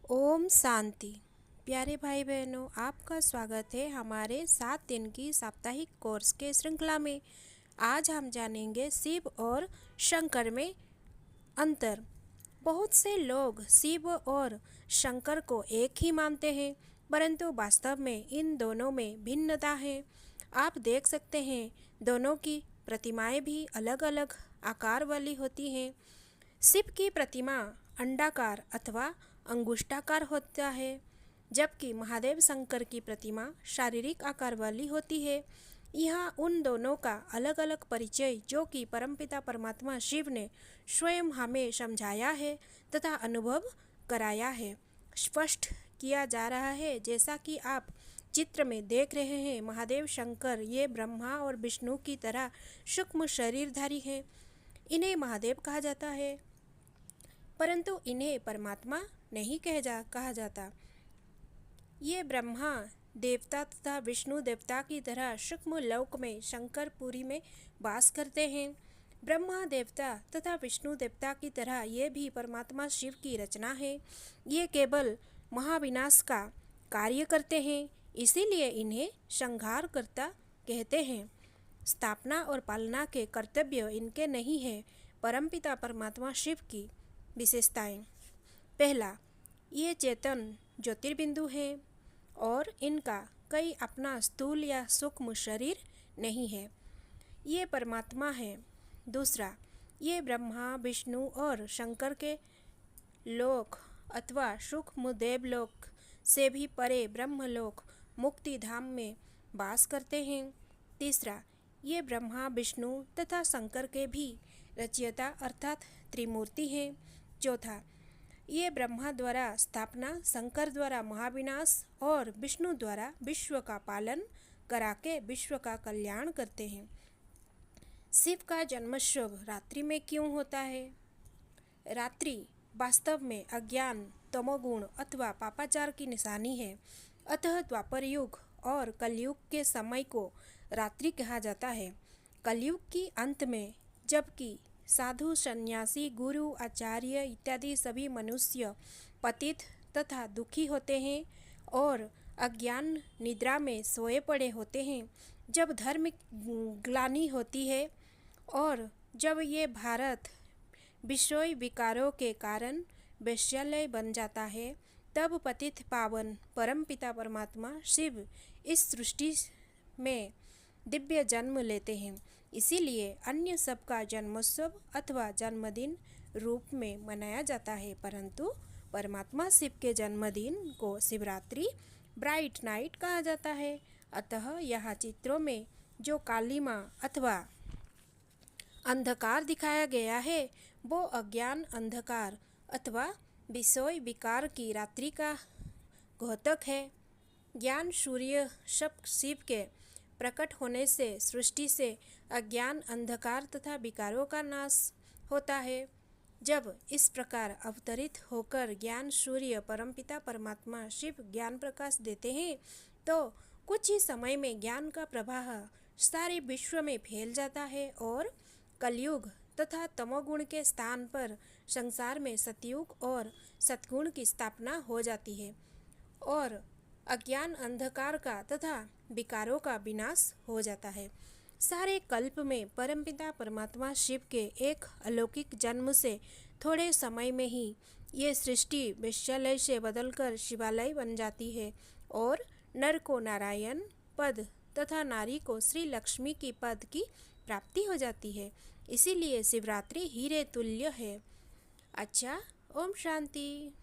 ओम शांति। प्यारे भाई बहनों, आपका स्वागत है हमारे 7 दिन की साप्ताहिक कोर्स के श्रृंखला में। आज हम जानेंगे शिव और शंकर में अंतर। बहुत से लोग शिव और शंकर को एक ही मानते हैं, परंतु वास्तव में इन दोनों में भिन्नता है। आप देख सकते हैं, दोनों की प्रतिमाएं भी अलग अलग आकार वाली होती हैं। शिव की प्रतिमा अंडाकार अथवा अंगुष्ठाकार होता है, जबकि महादेव शंकर की प्रतिमा शारीरिक आकार वाली होती है। यहाँ उन दोनों का अलग अलग परिचय जो कि परमपिता परमात्मा शिव ने स्वयं हमें समझाया है तथा अनुभव कराया है, स्पष्ट किया जा रहा है। जैसा कि आप चित्र में देख रहे हैं, महादेव शंकर ये ब्रह्मा और विष्णु की तरह सूक्ष्म शरीरधारी हैं। इन्हें महादेव कहा जाता है, परंतु इन्हें परमात्मा नहीं कहा जाता। ये ब्रह्मा देवता तथा विष्णु देवता की तरह सूक्ष्म लोक में शंकरपुरी में वास करते हैं। ब्रह्मा देवता तथा विष्णु देवता की तरह ये भी परमात्मा शिव की रचना है। ये केवल महाविनाश का कार्य करते हैं, इसीलिए इन्हें संहारकर्ता कहते हैं। स्थापना और पालना के कर्तव्य इनके नहीं है। परमपिता परमात्मा शिव की विशेषताएं। पहला, ये चेतन ज्योतिर्बिंदु हैं और इनका कई अपना स्थूल या सूक्ष्म शरीर नहीं है, ये परमात्मा है। दूसरा, ये ब्रह्मा विष्णु और शंकर के लोक अथवा सूक्ष्म देवलोक से भी परे ब्रह्मलोक मुक्ति धाम में वास करते हैं। तीसरा, ये ब्रह्मा विष्णु तथा शंकर के भी रचयिता अर्थात त्रिमूर्ति हैं। चौथा, ये ब्रह्मा द्वारा स्थापना, शंकर द्वारा महाविनाश और विष्णु द्वारा विश्व का पालन करा के विश्व का कल्याण करते हैं। शिव का जन्मोत्सव रात्रि में क्यों होता है? रात्रि वास्तव में अज्ञान, तमोगुण अथवा पापाचार की निशानी है। अतः द्वापर युग और कलयुग के समय को रात्रि कहा जाता है। कलयुग की अंत में जबकि साधु, सन्यासी, गुरु, आचार्य इत्यादि सभी मनुष्य पतित तथा दुखी होते हैं और अज्ञान निद्रा में सोए पड़े होते हैं, जब धर्म ग्लानि होती है और जब ये भारत विषय विकारों के कारण वेश्यालय बन जाता है, तब पतित पावन परमपिता परमात्मा शिव इस सृष्टि में दिव्य जन्म लेते हैं। इसीलिए अन्य सबका जन्मोत्सव अथवा जन्मदिन रूप में मनाया जाता है, परंतु परमात्मा शिव के जन्मदिन को शिवरात्रि ब्राइट नाइट कहा जाता है। अतः यहाँ चित्रों में जो कालिमा अथवा अंधकार दिखाया गया है, वो अज्ञान अंधकार अथवा विषय विकार की रात्रि का घोतक है। ज्ञान सूर्य शब्द शिव के प्रकट होने से सृष्टि से अज्ञान, अंधकार तथा विकारों का नाश होता है। जब इस प्रकार अवतरित होकर ज्ञान सूर्य परमपिता परमात्मा शिव ज्ञान प्रकाश देते हैं, तो कुछ ही समय में ज्ञान का प्रवाह सारे विश्व में फैल जाता है और कलयुग तथा तमोगुण के स्थान पर संसार में सतयुग और सतगुण की स्थापना हो जाती है और अज्ञान, अंधकार का तथा विकारों का विनाश हो जाता है। सारे कल्प में परमपिता परमात्मा शिव के एक अलौकिक जन्म से थोड़े समय में ही ये सृष्टि वेश्यालय से बदलकर शिवालय बन जाती है और नर को नारायण पद तथा नारी को श्री लक्ष्मी की पद की प्राप्ति हो जाती है। इसीलिए शिवरात्रि हीरे तुल्य है। अच्छा, ओम शांति।